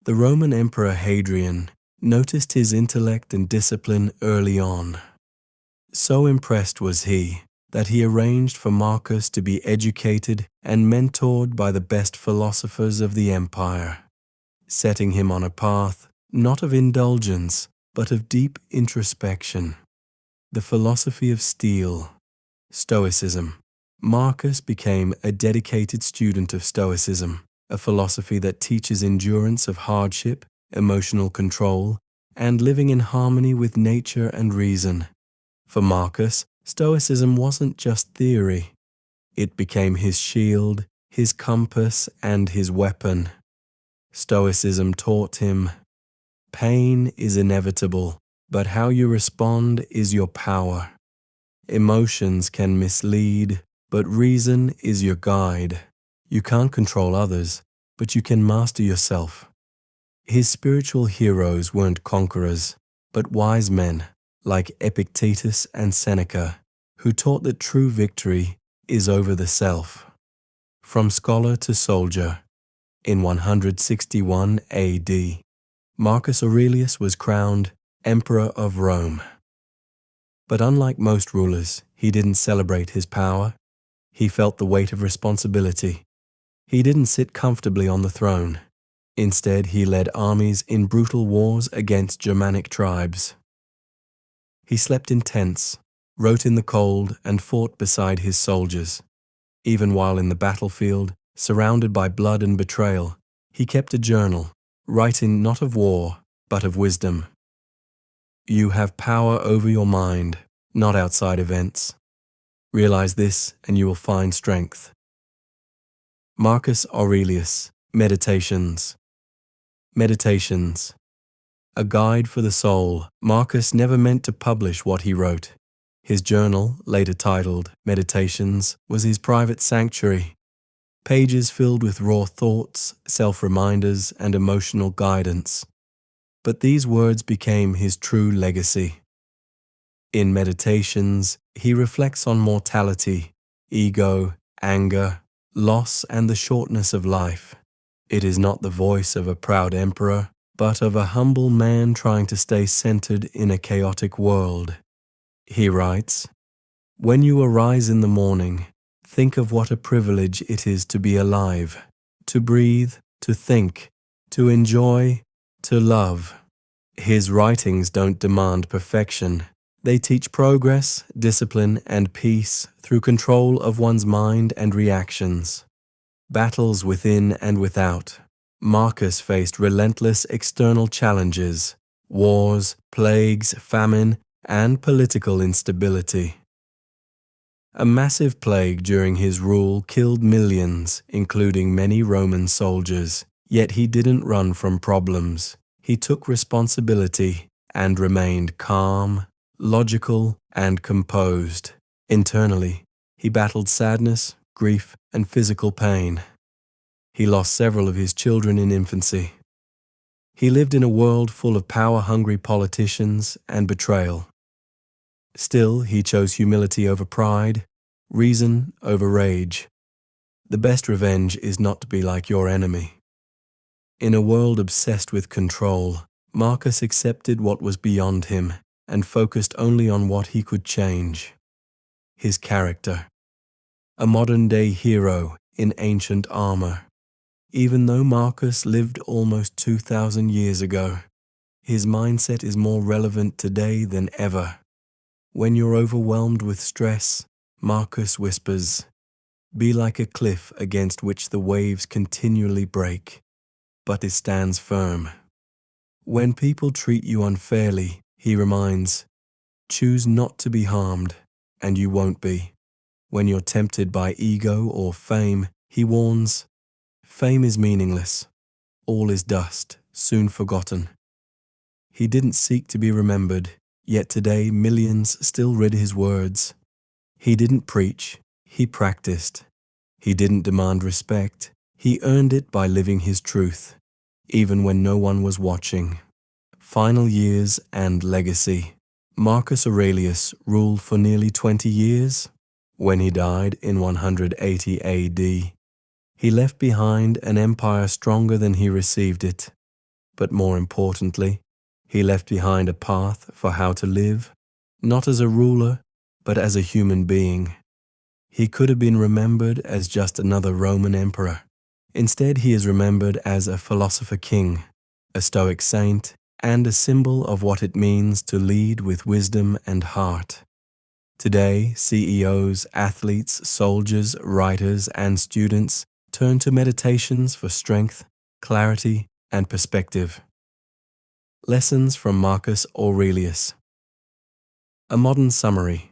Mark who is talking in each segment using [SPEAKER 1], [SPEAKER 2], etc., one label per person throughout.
[SPEAKER 1] The Roman Emperor Hadrian noticed his intellect and discipline early on. So impressed was he that he arranged for Marcus to be educated and mentored by the best philosophers of the empire, setting him on a path not of indulgence but of deep introspection. The philosophy of steel, Stoicism. Marcus became a dedicated student of Stoicism, a philosophy that teaches endurance of hardship, emotional control, and living in harmony with nature and reason. For Marcus, Stoicism wasn't just theory. It became his shield, his compass, and his weapon. Stoicism taught him, pain is inevitable, but how you respond is your power. Emotions can mislead, but reason is your guide. You can't control others, but you can master yourself. His spiritual heroes weren't conquerors, but wise men like Epictetus and Seneca, who taught that true victory is over the self. From scholar to soldier, in 161 AD, Marcus Aurelius was crowned Emperor of Rome. But unlike most rulers, he didn't celebrate his power. He felt the weight of responsibility. He didn't sit comfortably on the throne. Instead, he led armies in brutal wars against Germanic tribes. He slept in tents, wrote in the cold, and fought beside his soldiers. Even while in the battlefield, surrounded by blood and betrayal, he kept a journal, writing not of war, but of wisdom. You have power over your mind, not outside events. Realize this and you will find strength. Marcus Aurelius, Meditations. Meditations. A guide for the soul. Marcus never meant to publish what he wrote. His journal, later titled Meditations, was his private sanctuary. Pages filled with raw thoughts, self-reminders, and emotional guidance. But these words became his true legacy. In Meditations, he reflects on mortality, ego, anger, loss, and the shortness of life. It is not the voice of a proud emperor, but of a humble man trying to stay centered in a chaotic world. He writes, "When you arise in the morning, think of what a privilege it is to be alive, to breathe, to think, to enjoy, to love." His writings don't demand perfection. They teach progress, discipline, and peace through control of one's mind and reactions. Battles within and without. Marcus faced relentless external challenges, wars, plagues, famine, and political instability. A massive plague during his rule killed millions, including many Roman soldiers, yet he didn't run from problems. He took responsibility and remained calm, logical, and composed. Internally, he battled sadness, grief, and physical pain. He lost several of his children in infancy. He lived in a world full of power-hungry politicians and betrayal. Still, he chose humility over pride, reason over rage. The best revenge is not to be like your enemy. In a world obsessed with control, Marcus accepted what was beyond him and focused only on what he could change. His character. A modern-day hero in ancient armor. Even though Marcus lived almost 2,000 years ago, his mindset is more relevant today than ever. When you're overwhelmed with stress, Marcus whispers, "Be like a cliff against which the waves continually break, but it stands firm." When people treat you unfairly, he reminds, "Choose not to be harmed, and you won't be." When you're tempted by ego or fame, he warns, "Fame is meaningless. All is dust, soon forgotten." He didn't seek to be remembered, yet today millions still read his words. He didn't preach, he practiced. He didn't demand respect, he earned it by living his truth, even when no one was watching. Final years and legacy. Marcus Aurelius ruled for nearly 20 years. When he died in 180 AD, he left behind an empire stronger than he received it. But more importantly, he left behind a path for how to live, not as a ruler, but as a human being. He could have been remembered as just another Roman emperor. Instead, he is remembered as a philosopher king, a Stoic saint, and a symbol of what it means to lead with wisdom and heart. Today, CEOs, athletes, soldiers, writers, and students turn to meditations for strength, clarity, and perspective. Lessons from Marcus Aurelius. A modern summary.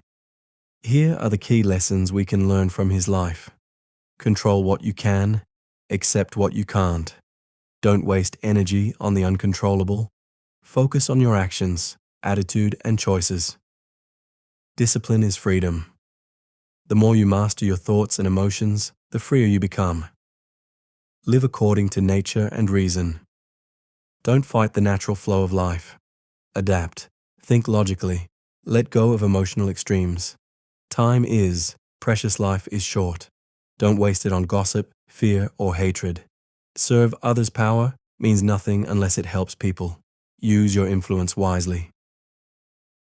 [SPEAKER 1] Here are the key lessons we can learn from his life. Control what you can, accept what you can't. Don't waste energy on the uncontrollable. Focus on your actions, attitude, and choices. Discipline is freedom. The more you master your thoughts and emotions, the freer you become. Live according to nature and reason. Don't fight the natural flow of life. Adapt. Think logically. Let go of emotional extremes. Time is, precious life is short. Don't waste it on gossip, fear, or hatred. Serve others' power means nothing unless it helps people. Use your influence wisely.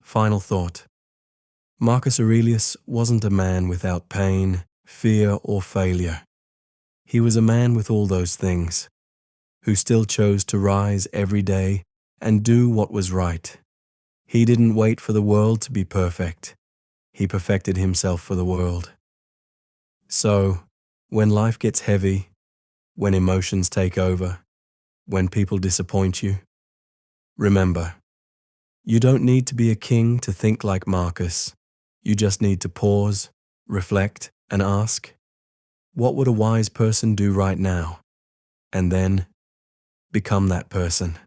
[SPEAKER 1] Final thought. Marcus Aurelius wasn't a man without pain, fear, or failure. He was a man with all those things, who still chose to rise every day and do what was right. He didn't wait for the world to be perfect. He perfected himself for the world. So, when life gets heavy, when emotions take over, when people disappoint you, remember, you don't need to be a king to think like Marcus. You just need to pause, reflect, and ask, what would a wise person do right now? And then, become that person.